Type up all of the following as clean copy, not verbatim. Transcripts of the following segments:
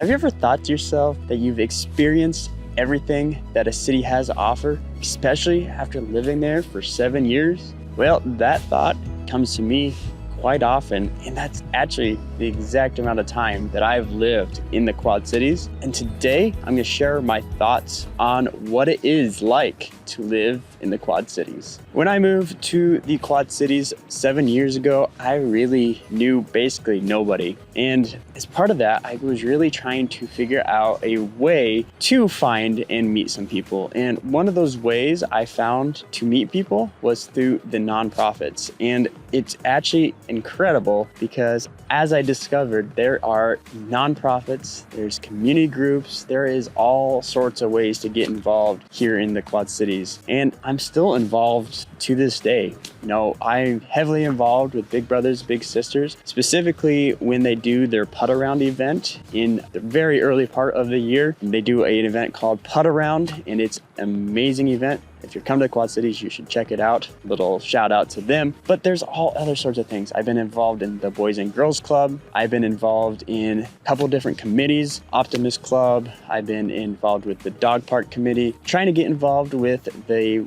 Have you ever thought to yourself that you've experienced everything that a city has to offer, especially after living there for 7 years? Well, that thought comes to me quite often, and that's actually the exact amount of time that I've lived in the Quad Cities. And today, I'm gonna share my thoughts on what it is like to live in the Quad Cities. When I moved to the Quad Cities 7 years ago, I really knew basically nobody. And as part of that, I was really trying to figure out a way to find and meet some people. And one of those ways I found to meet people was through the nonprofits. And it's actually incredible because as I discovered, there are nonprofits, there's community groups, there is all sorts of ways to get involved here in the Quad Cities. And I'm still involved to this day. You know, I'm heavily involved with Big Brothers, Big Sisters, specifically when they do their putt around event in the very early part of the year. They do an event called Putt Around, and it's an amazing event. If you're coming to the Quad Cities, you should check it out. Little shout out to them. But there's all other sorts of things. I've been involved in the Boys and Girls Club. I've been involved in a couple different committees, Optimist Club. I've been involved with the Dog Park Committee, trying to get involved with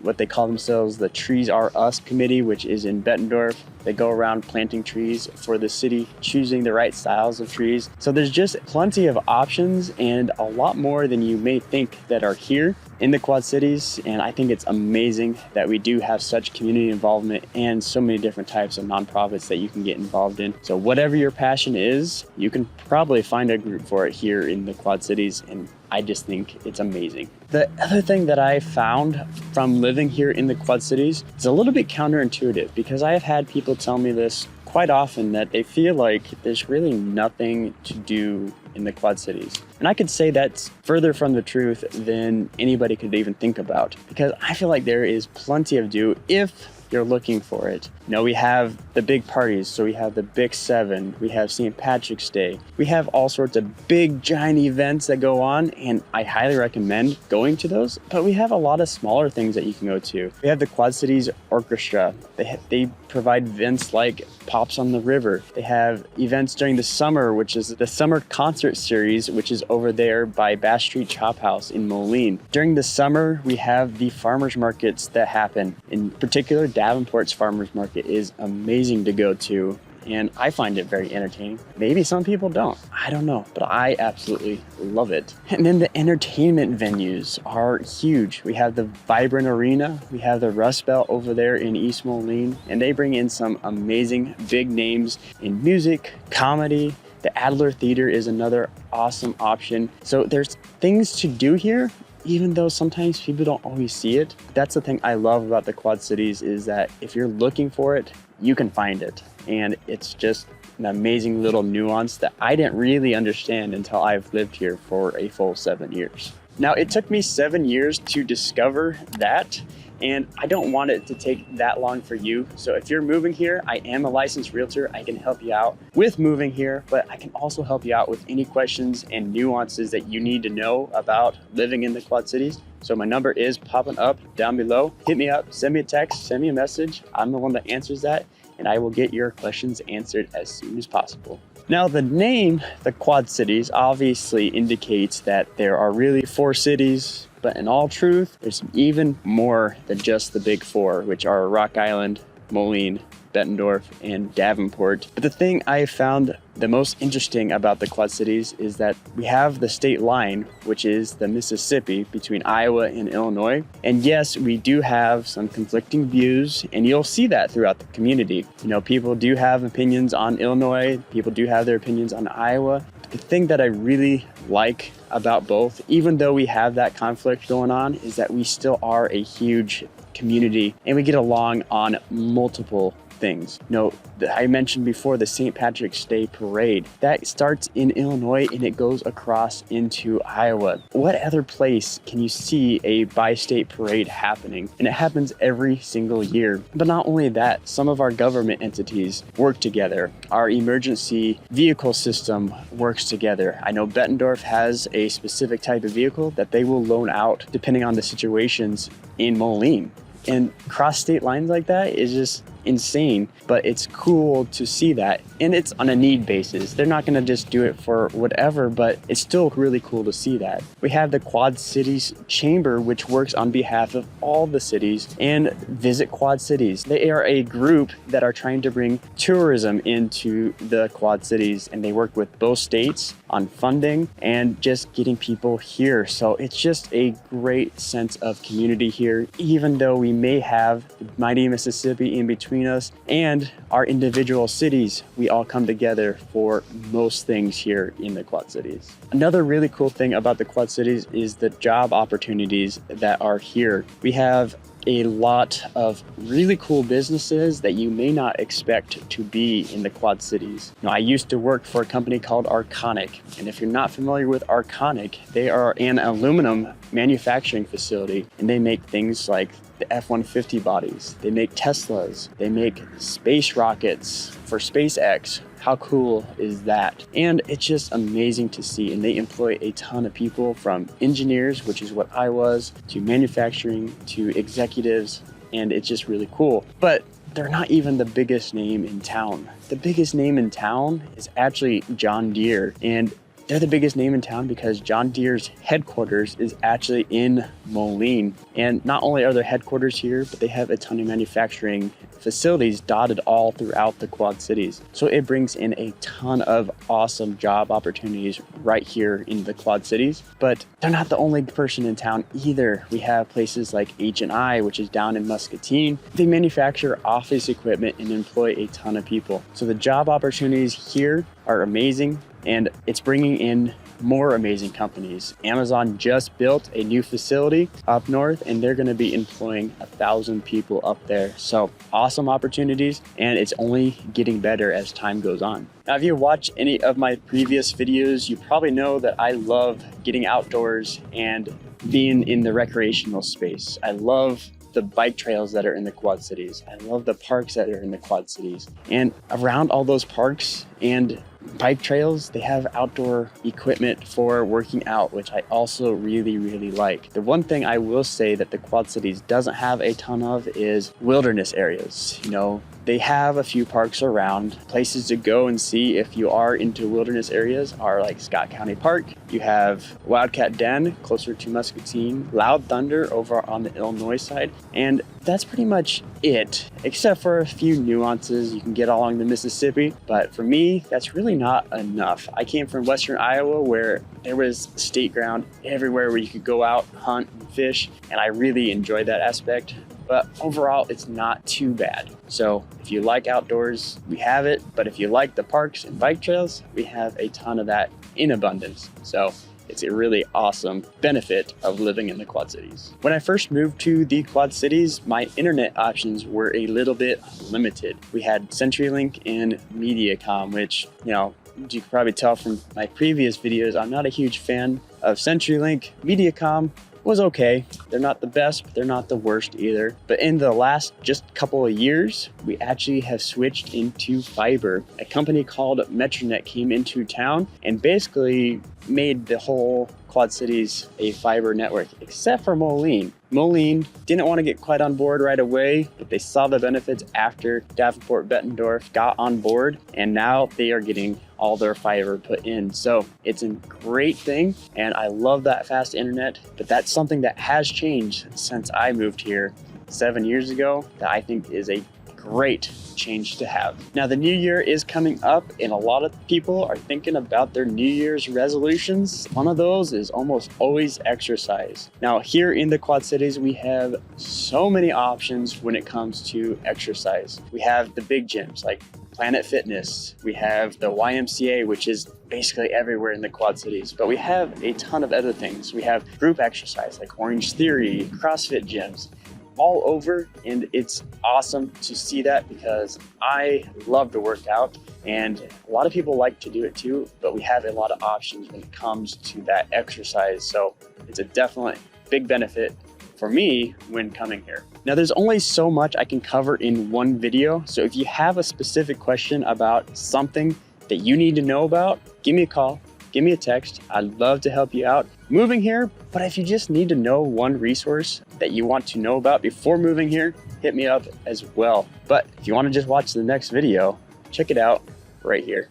what they call themselves the Trees Are Us Committee, which is in Bettendorf. They go around planting trees for the city, choosing the right styles of trees. So there's just plenty of options and a lot more than you may think that are here in the Quad Cities. And I think it's amazing that we do have such community involvement and so many different types of nonprofits that you can get involved in. So whatever your passion is, you can probably find a group for it here in the Quad Cities. And I just think it's amazing. The other thing that I found from living here in the Quad Cities is a little bit counterintuitive because I have had people tell me this quite often that they feel like there's really nothing to do in the Quad Cities. And I could say that's further from the truth than anybody could even think about because I feel like there is plenty of do if you're looking for it. You know, we have the big parties, so we have the Big 7, we have St. Patrick's Day, we have all sorts of big giant events that go on, and I highly recommend going to those, but we have a lot of smaller things that you can go to. We have the Quad Cities Orchestra. They provide events like Pops on the River. They have events during the summer, which is the Summer Concert Series, which is over there by Bass Street Chop House in Moline. During the summer, we have the farmers markets that happen. In particular, Davenport's farmers market is amazing to go to, and I find it very entertaining. Maybe some people don't, I don't know, but I absolutely love it. And then the entertainment venues are huge. We have the Vibrant Arena, we have the Rust Belt over there in East Moline, and they bring in some amazing big names in music, comedy. The Adler Theater is another awesome option. So there's things to do here, even though sometimes people don't always see it. That's the thing I love about the Quad Cities is that if you're looking for it, you can find it. And it's just an amazing little nuance that I didn't really understand until I've lived here for a full 7 years. Now, it took me 7 years to discover that, and I don't want it to take that long for you. So if you're moving here, I am a licensed realtor. I can help you out with moving here, but I can also help you out with any questions and nuances that you need to know about living in the Quad Cities. So my number is popping up down below. Hit me up, send me a text, send me a message. I'm the one that answers that, and I will get your questions answered as soon as possible. Now, the name, the Quad Cities, obviously indicates that there are really 4 cities, but in all truth, there's even more than just the big 4, which are Rock Island, Moline, Bettendorf, and Davenport. But the thing I found the most interesting about the Quad Cities is that we have the state line, which is the Mississippi between Iowa and Illinois. And yes, we do have some conflicting views, and you'll see that throughout the community. You know, people do have opinions on Illinois, people do have their opinions on Iowa. The thing that I really like about both, even though we have that conflict going on, is that we still are a huge community and we get along on multiple things. You know, I mentioned before the St. Patrick's Day parade. That starts in Illinois and it goes across into Iowa. What other place can you see a bi-state parade happening? And it happens every single year. But not only that, some of our government entities work together. Our emergency vehicle system works together. I know Bettendorf has a specific type of vehicle that they will loan out depending on the situations in Moline. And cross state lines like that is just insane, but it's cool to see that. And it's on a need basis. They're not gonna just do it for whatever, but it's still really cool to see that. We have the Quad Cities Chamber, which works on behalf of all the cities, and Visit Quad Cities. They are a group that are trying to bring tourism into the Quad Cities, and they work with both states on funding and just getting people here. So it's just a great sense of community here, even though we may have the mighty Mississippi in between us and our individual cities. We all come together for most things here in the Quad Cities. Another really cool thing about the Quad Cities is the job opportunities that are here. We have a lot of really cool businesses that you may not expect to be in the Quad Cities. Now, I used to work for a company called Arconic, and if you're not familiar with Arconic, they are an aluminum manufacturing facility, and they make things like the F-150 bodies. They make Teslas. They make space rockets for SpaceX. How cool is that? And it's just amazing to see. And they employ a ton of people, from engineers, which is what I was, to manufacturing, to executives. And it's just really cool. But they're not even the biggest name in town. The biggest name in town is actually John Deere. And they're the biggest name in town because John Deere's headquarters is actually in Moline. And not only are their headquarters here, but they have a ton of manufacturing facilities dotted all throughout the Quad Cities. So it brings in a ton of awesome job opportunities right here in the Quad Cities. But they're not the only person in town either. We have places like H&I, which is down in Muscatine. They manufacture office equipment and employ a ton of people. So the job opportunities here are amazing, and it's bringing in more amazing companies. Amazon just built a new facility up north, and they're going to be employing 1,000 people up there. So awesome opportunities, and it's only getting better as time goes on. Now, if you watch any of my previous videos, you probably know that I love getting outdoors and being in the recreational space. I love the bike trails that are in the Quad Cities. I love the parks that are in the Quad Cities. And around all those parks and bike trails, they have outdoor equipment for working out, which I also really, really like. The one thing I will say that the Quad Cities doesn't have a ton of is wilderness areas. You know, they have a few parks around. Places to go and see if you are into wilderness areas are like Scott County Park. You have Wildcat Den closer to Muscatine, Loud Thunder over on the Illinois side, and that's pretty much it, except for a few nuances you can get along the Mississippi. But for me, that's really not enough. I came from Western Iowa, where there was state ground everywhere where you could go out, hunt, and fish, and I really enjoyed that aspect. But overall, it's not too bad. So if you like outdoors, we have it. But if you like the parks and bike trails, we have a ton of that in abundance. So it's a really awesome benefit of living in the Quad Cities. When I first moved to the Quad Cities, my internet options were a little bit limited. We had CenturyLink and Mediacom, which, you know, you can probably tell from my previous videos, I'm not a huge fan of CenturyLink. Mediacom was okay. They're not the best, but they're not the worst either. But in the last just couple of years, we actually have switched into fiber. A company called Metronet came into town and basically made the whole Quad Cities a fiber network, except for Moline. Moline didn't want to get quite on board right away, but they saw the benefits after Davenport Bettendorf got on board, and now they are getting all their fiber put in. So it's a great thing, and I love that fast internet, but that's something that has changed since I moved here 7 years ago that I think is a great change to have. Now, the new year is coming up, and a lot of people are thinking about their New Year's resolutions. One of those is almost always exercise. Now, here in the Quad Cities, we have so many options when it comes to exercise. We have the big gyms like Planet Fitness. We have the YMCA, which is basically everywhere in the Quad Cities, but we have a ton of other things. We have group exercise like Orange Theory, CrossFit gyms, all over, and it's awesome to see that because I love to work out, and a lot of people like to do it too, but we have a lot of options when it comes to that exercise. So it's a definite big benefit for me when coming here. Now, there's only so much I can cover in one video, so if you have a specific question about something that you need to know about, give me a call, give me a text. I'd love to help you out moving here. But if you just need to know one resource that you want to know about before moving here, hit me up as well. But if you want to just watch the next video, check it out right here.